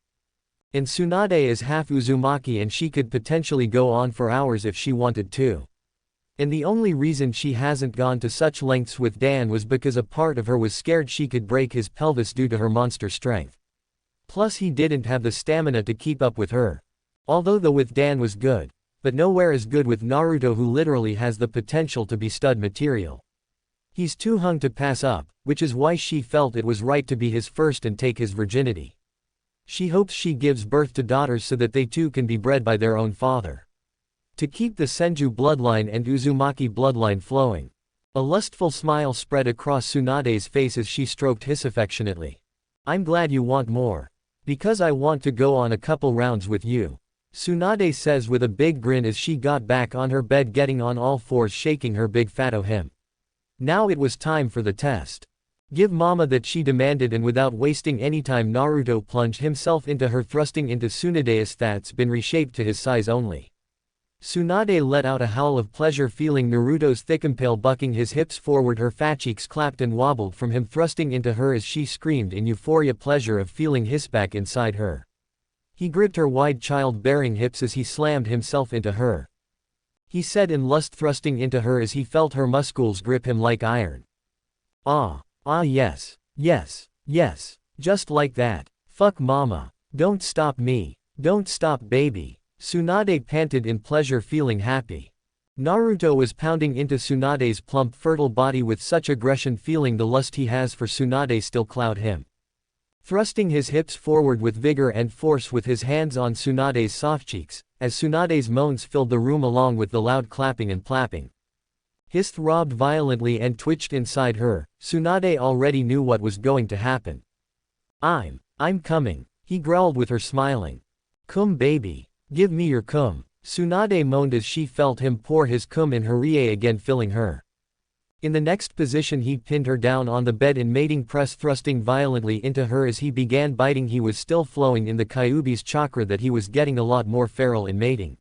And Tsunade is half Uzumaki and she could potentially go on for hours if she wanted to. And the only reason she hasn't gone to such lengths with Dan was because a part of her was scared she could break his pelvis due to her monster strength. Plus he didn't have the stamina to keep up with her. Although the with Dan was good, but nowhere as good with Naruto, who literally has the potential to be stud material. He's too hung to pass up, which is why she felt it was right to be his first and take his virginity. She hopes she gives birth to daughters so that they too can be bred by their own father. To keep the Senju bloodline and Uzumaki bloodline flowing. A lustful smile spread across Tsunade's face as she stroked his affectionately. I'm glad you want more. Because I want to go on a couple rounds with you. Tsunade says with a big grin as she got back on her bed, getting on all fours, shaking her big fat him. Now it was time for the test. Give mama that, she demanded, and without wasting any time Naruto plunged himself into her, thrusting into Tsunade's that's been reshaped to his size only. Tsunade let out a howl of pleasure, feeling Naruto's thick impale bucking his hips forward. Her fat cheeks clapped and wobbled from him thrusting into her as she screamed in euphoria, pleasure of feeling his back inside her. He gripped her wide child-bearing hips as he slammed himself into her. He said in lust, thrusting into her as he felt her muscles grip him like iron. Ah yes, yes, yes, just like that. Fuck mama. Don't stop me. Don't stop baby. Tsunade panted in pleasure, feeling happy. Naruto was pounding into Tsunade's plump, fertile body with such aggression, feeling the lust he has for Tsunade still cloud him. Thrusting his hips forward with vigor and force with his hands on Tsunade's soft cheeks, as Tsunade's moans filled the room along with the loud clapping and plapping. His throbbed violently and twitched inside her. Tsunade already knew what was going to happen. I'm coming, he growled with her, smiling. Cum baby. Give me your cum. Tsunade moaned as she felt him pour his cum in her rie, again filling her. In the next position he pinned her down on the bed in mating press, thrusting violently into her as he began biting. He was still flowing in the Kyuubi's chakra that he was getting a lot more feral in mating.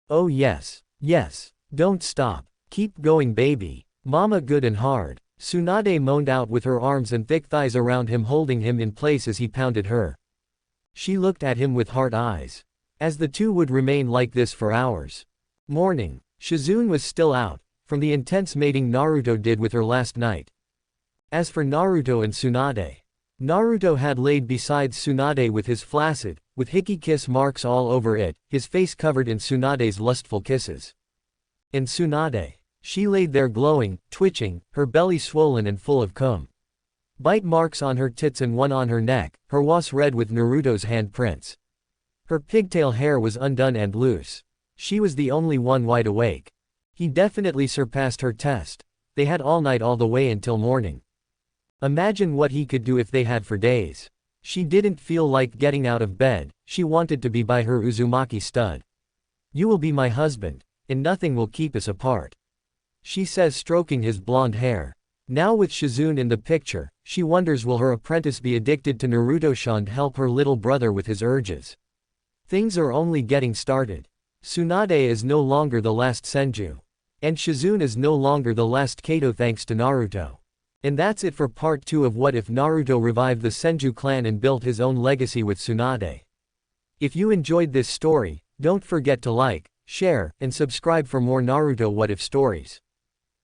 Oh yes, yes, don't stop, keep going baby. Mama good and hard. Tsunade moaned out with her arms and thick thighs around him, holding him in place as he pounded her. She looked at him with hard eyes. As the two would remain like this for hours. Morning. Shizune was still out, from the intense mating Naruto did with her last night. As for Naruto and Tsunade. Naruto had laid beside Tsunade with his flaccid, with hickey kiss marks all over it, his face covered in Tsunade's lustful kisses. And Tsunade. She laid there glowing, twitching, her belly swollen and full of cum. Bite marks on her tits and one on her neck, her was red with Naruto's handprints. Her pigtail hair was undone and loose. She was the only one wide awake. He definitely surpassed her test. They had all night, all the way until morning. Imagine what he could do if they had for days. She didn't feel like getting out of bed, she wanted to be by her Uzumaki stud. You will be my husband, and nothing will keep us apart. She says, stroking his blonde hair. Now with Shizune in the picture, she wonders, will her apprentice be addicted to Naruto and help her little brother with his urges? Things are only getting started. Tsunade is no longer the last Senju. And Shizune is no longer the last Kato thanks to Naruto. And that's it for part 2 of What If Naruto revived the Senju clan and built his own legacy with Tsunade. If you enjoyed this story, don't forget to like, share, and subscribe for more Naruto What If stories.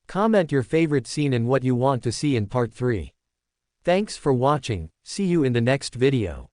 Comment your favorite scene and what you want to see in part 3. Thanks for watching, see you in the next video.